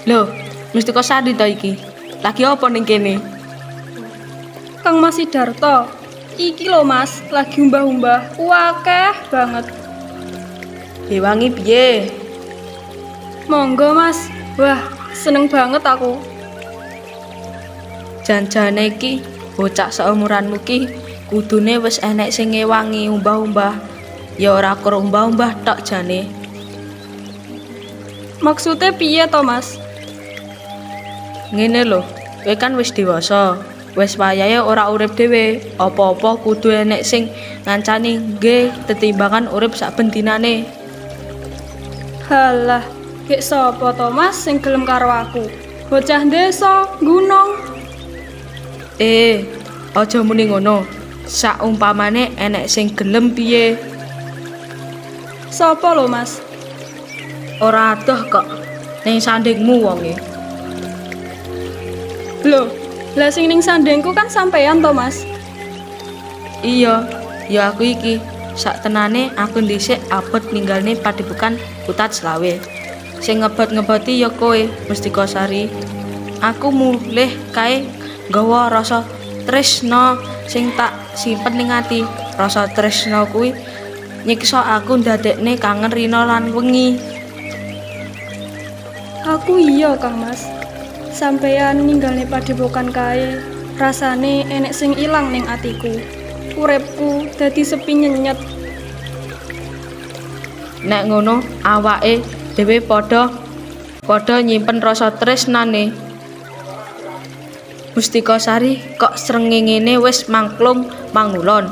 Loh, Mustika Sari to iki. Lagi apa ning kene? Kang Mas Sidarto, iki lho Mas, lagi umbah-umbah, akeh banget. Diwangi piye? Monggo Mas, wah seneng banget aku. Jan-jane iki bocah seumuranmu ki kudune wis enek sing ngewangi umbah-umbah. Ya ora kur umbah-umbah tok jane. Maksudnya piye to Mas? Ngene lho, kowe kan wis dewasa. Wis wayahe ora urip dhewe, apa-apa kudu enek sing ngancani nggih tetimbangan urip sak bendinane. Halah, gek sapa to Mas sing gelem karo aku? Bocah desa, gunung. Aja muni ngono. Saumpamane enek sing gelem piye? Sapa lho Mas? Ora adoh kok ning sandingmu wonge. Lho, lah sing ning sandengku kan sampean to Mas. Iya, ya aku iki. Sak tenane aku dhisik abot ninggalne Padepokan Putat Slawe. Sing ngebot-ngeboti ya kowe, Mustika Sari. Aku mulih kae nggawa rasa tresna sing tak simpen ning ati. Rasa tresna kuwi nyiksa aku ndadekne kangen rina lan wengi. Aku iya Kang Mas. Sampeyan ninggalne padepokan kae, rasane enek sing ilang ning atiku. Uripku dadi sepi nyenyet. Nek ngono awake dhewe padha nyimpen rasa tresnane. Mustika Sari kok srengenge wis mangklung mangulon.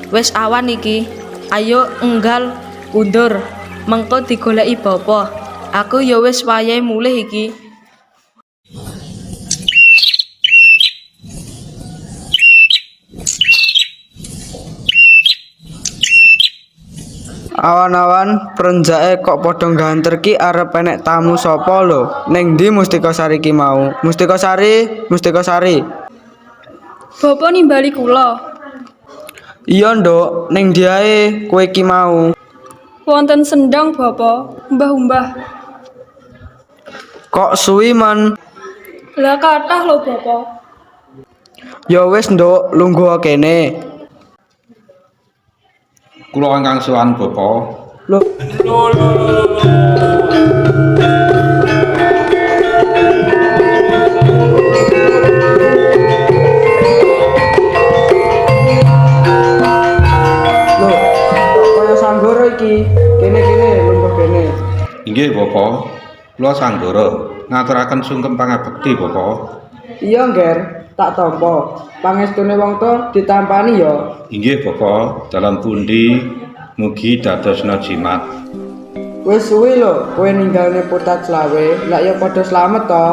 Wis awan iki. Ayo enggal kundur. Mengko digoleki bapa. Aku ya wis wayahe mulih iki. Awan-awan prenjake kok padha ngganter ki arep enek tamu sapa lho. Ning ndi Mustika Sari ki mau? Mustika Sari, Mustika Sari. Bapa nimbali kula. Iya, Nduk, ning ndi ae kowe ki mau? Wonten sendang Bapa, mbah-mbah. Kok suwi men? Lah kathah lho Bapa. Ya wis, Nduk, lungguh kene. Kula ingkang sowan Bapa. Lho, kaya sanggara iki. Kene lungguh kene. Inggih Bapa. Kula sanggara ngaturaken sungkem pangabekti Bapa. Iya, Nger, tak tampa. Pangestune wong tuwa ditampani ya. Inggih Bapa, dalam pundi mugi dadosna jimat. Wis suwi lho kowe ninggalne Putat Slawe, lak ya padha slamet to.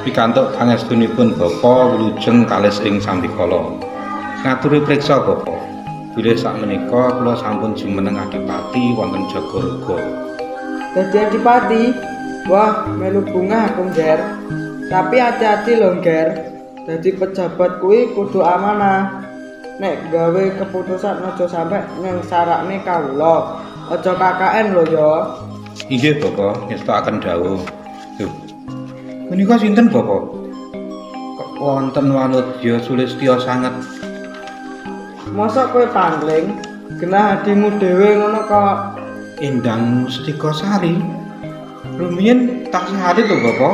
Pikantuk pangestunipun Bapa wilujeng kalis ing sambikala. Ngaturi priksa Bapa. Bilih sakmenika kula sampun jumeneng adipati wonten Jagaraga. Dadi adipati. Wah, melu bunga aku, Nger. Tapi hati-hati lho, Nger. Dadi pejabat kuwi kudu amanah. Nek gawe keputusan aja sampe nyengsarane kawula. Aja KKN lho ya. Inggih Bapa, ngestakaken dawuh. Duh. Menika sinten Bapa? Kok wonten Wanudya Sulistya sanget. Mosok kowe pangling genah hadimu dhewe ngono kok. Endang Mustika Sari. Rumiyin taksih alit lho Bapa.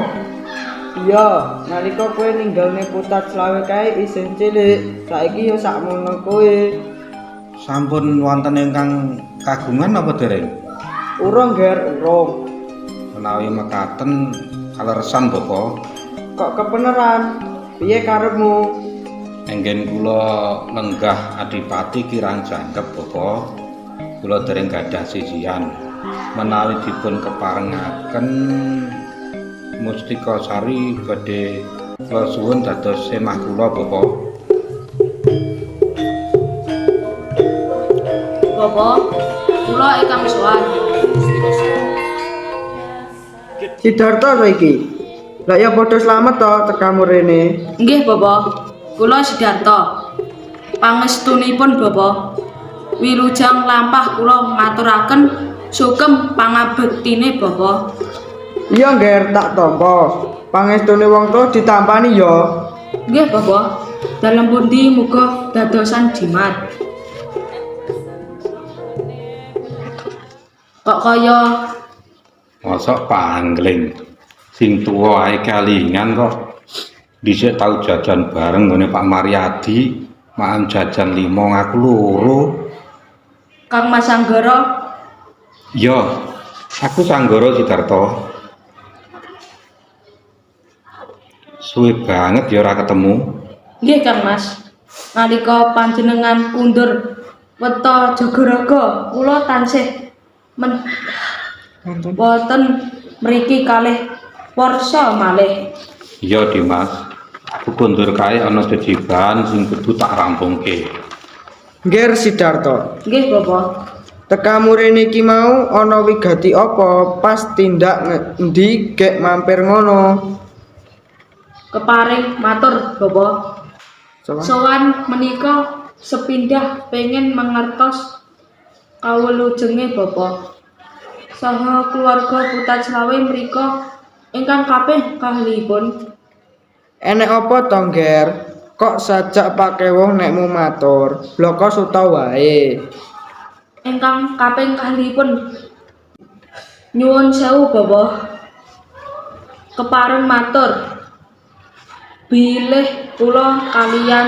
Iya, nalika kowe ninggalne Putat Slawe kae isih cilik, saiki ya sakmono kowe. Sampun wonten ingkang kagungan apa dereng? Urung, Ger, urung. Menawi mekaten kaleresan Bapa. Kok kepeneran? Piye karepmu? Enggen kula lenggah adipati kirang jangkep Bapa. Kula dereng gadah sisian. Menawi dipun keparengaken Mustika Sari badhe kula suwun dados semah kula Bapa. Bapa, kula ingkang sowan. Sidarto to iki. Lah ya padha slamet to tekamu rene. Nggih, Bapa. Kula Sidarto. Pangestunipun Bapa. Wilujeng lampah kula ngaturaken sugeng pangabektine Bapa. Iya ngger tak tampa. Pangestune wong tuwa ditampani ya. Nggih, Bapak. Dalem pundi muga dadosan jimat. Kok kaya Mosok panggling sing tuwa ae kelingan kok. Dhisik tau jajan bareng ngene Pak Maryadi, makan jajan 5 ngaku loro. Kang Mas Anggara? Iya, aku Sanggara Sidarto. Suwe banget ya ora ketemu. Nggih, Kang Mas. Nalika panjenengan kundur weta Jagaraga, kula tansih wonten mriki kalih warsa malih. Iya Dimas, aku kundur kae ana jejiban sing kudu tak rampungke. Ngger Sidarto. Nggih, Bapak. Tekamu rene iki mau ana wigati apa pas tindak endi gek mampir ngono? Keparing matur, Bapak. Sowan menika sepindah pengen mangertos kawulujenge Bapak. Saha keluarga Putat Slawe mrika ingkang kaping kahlipun. Enek apa to ngger? Kok sajak pake wong nekmu matur, bloko suta wae. Ingkang kaping kahlipun. Nyuwun sewu, Bapak. Kepareng matur. Bilih kula kaliyan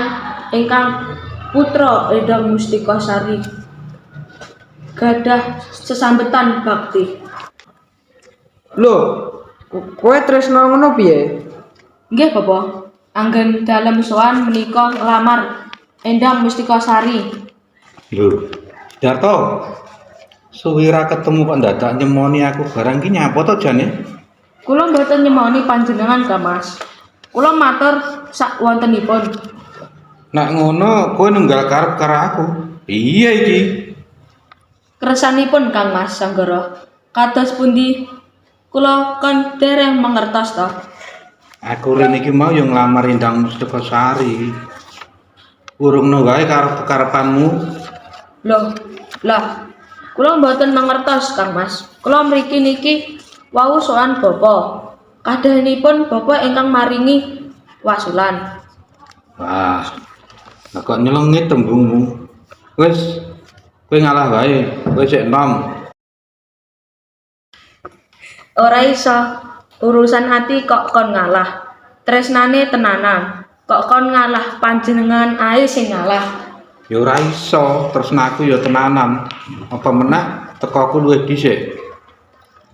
ingkang putra Endang Mustika Sari gadah sesambetan bakti. Loh, kowe tresno ngono piye? Nggih, Bapak. Anggen dalem sowan menika nglamar Endang Mustika Sari. Lho, Darto. Suwi ra ketemu kok dadak nyemoni aku barang ki nyapa to jane? Kula mboten nyemoni panjenengan, Kang Mas. Kula matur sak wontenipun. Nek ngono kowe nunggal karep karo aku. Iya iki. Kersanipun Kang Mas Sanggara. Kados pundi kula kon dereng mangertos to. Aku rene iki mau yo nglamar Endang Mustika Sari. Urungno wae karep-karepanmu. Loh, lah. Kula mboten mangertos Kang Mas. Kula mriki niki wau sowan Bapak. Kadahanipun Bapak ingkang maringi wasulan. Wah. Lah kok nyelengit tembungmu. Wis, kowe ngalah wae. Kowe sik enom. Ora iso. Urusan hati kok kon ngalah. Tresnane tenanan. Kok kon ngalah panjenengan ae sing ngalah. Ya ora iso, tresnaku ya tenanan. Apa meneh teko aku luwih dhisik.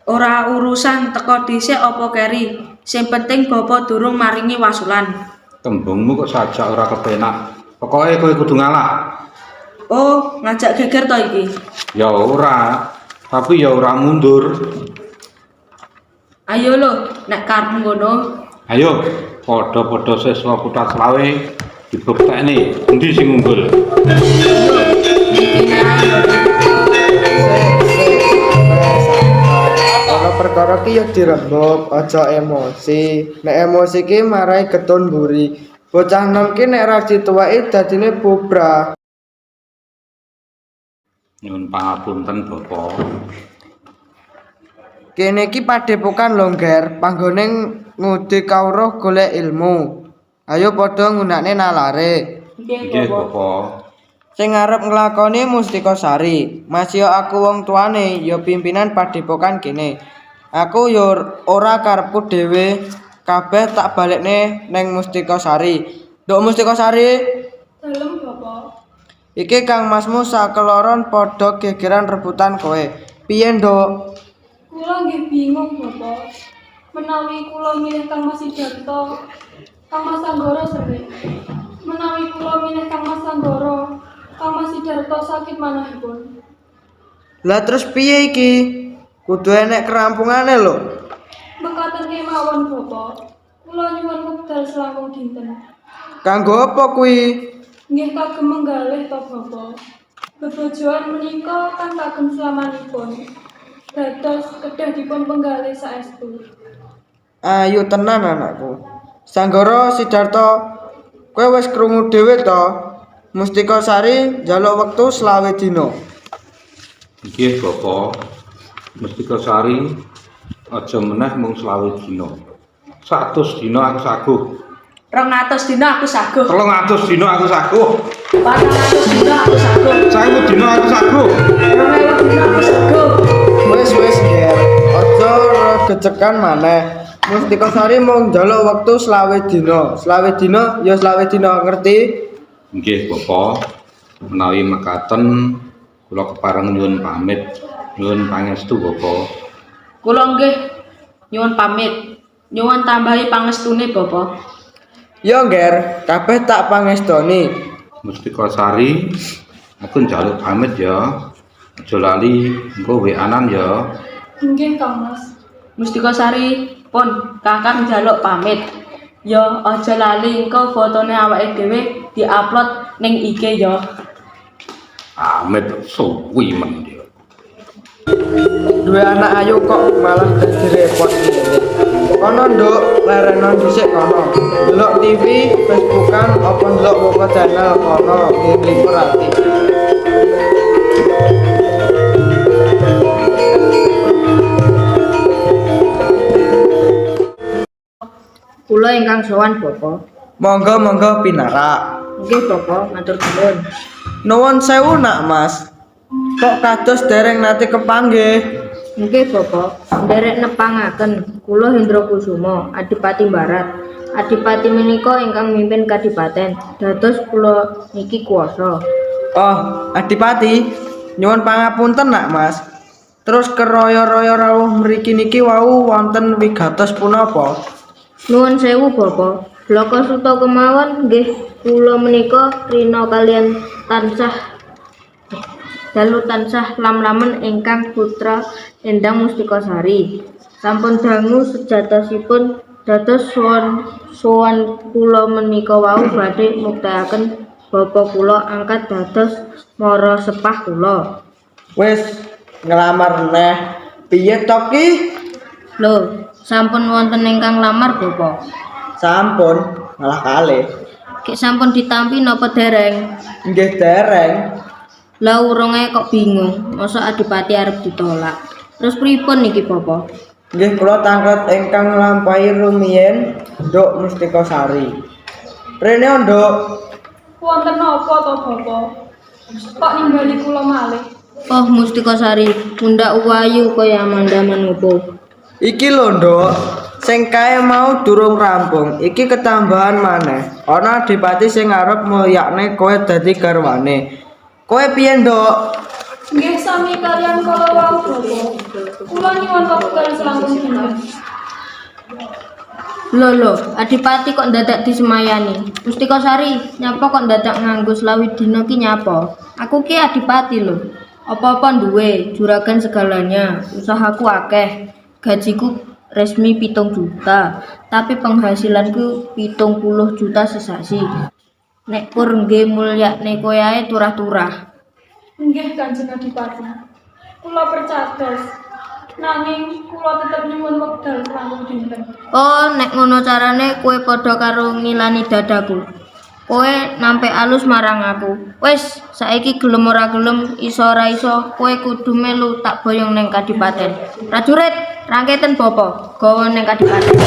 Ora urusan teko dhisik apa keri. Sing penting Bapak durung maringi wasulan. Tembungmu kok sajak ora kepenak. Pokoke kowe kudu ngalah. Oh, ngajak geger to iki. Ya ora, tapi ya ora mundur. Ayo lho, nek karep ngono. Ayo, padha-padha seswa Putat Slawe dibuktekne endi sing unggul. Ana perkara ki ya dirembuk, aja emosi. Nek emosi ki marai getun mburi. Bocah nom ki nek ra dituweki dadine bubrah. Nyuwun pangapunten, Bapak. Kene iki padepokan longger, panggone ngudi kawruh golek ilmu. Ayo padha nggunakne nalare. Nggih, Bapak. Sing arep nglakoni Mustika Sari, masih aku wong tuane ya pimpinan padepokan kene. Aku yo ora karepku dhewe, kabeh tak balekne neng Mustika Sari. Nduk Mustika Sari, Dalem Bapak. iki Kang Masmu sakeloron padha gegeran rebutan kowe. Piye, Nduk? Kula nggih bingung, Bapak. Menawi kula milih Kang Mas Sidarto, Kang Mas Anggara sering. Menawi kula milih Kang Mas Anggara, Kang Mas Sidarto sakit manahipun. Lah terus piye iki? Kudu enek kerampungane lho. Mekaten kemawon, Bapak. Kula nyuwun wekdal selangkung dinten. Kanggo apa kuwi? Nggih kagem menggalih to, Bapak. Bebojoan menika kan kagem selamanipun. Dados kedah dipun penggalih saestu. Ayo tenan anakku. Sanggara Sidarto, kowe wis krungu dhewe to? Mustika Sari njaluk wektu 20 dina. Nggih, Bapak. Mustika Sari Aja meneh mung 20 dina. 100 dina aku saguh. 200 dina aku saguh. 300 dina aku saguh. 400 dina aku saguh. 1000 dina aku saguh. 2000 dina aku saguh. Wis Ger, aja gecekan maneh. Mustika Sari mung njaluk wektu 20 dina. 20 dina ya 20 dina, ngerti? Nggih, Bapak. Menawi mekaten kula kepareng nyuwun pamit. Nyuwun pangestu, Bapak. Kula nggih nyuwun pamit. Nyuwun tambahi pangestune Bapak. Ya Ger, kabeh tak pangestoni. Mustika Sari, aku njaluk pamit ya. Aja lali engko WA-an ya. Nggih Kang Mas. Mustika Sari pun kakang njaluk pamit. Ya aja lali engko fotone awake dhewe diupload ning IG ya. Pamit suwi men ya. Duwe anak ayu kok malah dadi repot ngene. Kono nduk, lerenon dhisik kono. Delok TV, Facebookan apa ndelok Wopo channel kono nglipur ati. Kula ingkang sowan Bapak. Monggo pinarak. Nggih Bapak, matur nuwun. Nuwun sewu nak Mas. Kok kados dereng nate kepanggih? Nggih Bapak, nderek nepangaken kula Hendra Kusuma, Adipati Barat. Adipati menika ingkang mimpin kadipaten. Dados kula niki kuwasa. Oh, Adipati, nyuwun pangapunten nak Mas. Terus keroyo-royo rawuh mriki niki wau wonten wigatos punapa? Nuwun sewu Bapak. Blaka suta kemawon nggih kula menika rina kalian tansah lam-lamen ingkang putra Endang Mustika Sari. Sampun dangu sejatosipun dados sowan kula menika wau badhe muktekaken bapa kula angkat dados mara sepah kula. Wis nglamar neh. Piye to ki? Lho, sampun wonten ingkang lamar Bapak. Sampun, malah kalih. Kek sampun ditampi napa dereng? Nggih dereng. Lah urunge kok bingung, mosok Adipati arep ditolak. Terus pripun niki Bapak? Nggih kula tanglet ingkang nglampahi rumiyin Nduk Mustika Sari. Rene Nduk. Wonten napa to Bapak? Kok ningali kula malih? Oh Mustika Sari, pundak wayu kaya Amanda Manopo. Iki lho Nduk, sing kae mau durung rampung. Iki ketambahan maneh. Ana Adipati sing arep mulyakne kowe dadi garwane. Kowe piye Nduk? Nggih sami kalian kala wau Bapak. Kula nyuwun wekdal selangkung dinten. Lho, Adipati kok dadak disemayani? Mustika Sari, nyapa kok dadak nganggo 20 dina ki nyapa? Aku ki Adipati lho. Apa-apa duwe, juragan segalanya. Usahaku akeh. Gajiku resmi 7 juta, tapi penghasilanku 70 juta sesasi. Nek pur nggih mulyakne kowe ae turah-turah. Nggih Kanjeng Adipati. Kula percados. Nanging kula tetep nyuwun wekdal selangkung dinten. Oh, nek ngono carane kowe padha karo ngilani dadaku. Kowe nampe alus marang aku. Wis, saiki gelem ora gelem, iso ora iso, kowe kudu melu tak boyong neng kadipaten. Prajurit, rangketen bapa, gawa neng kadipaten.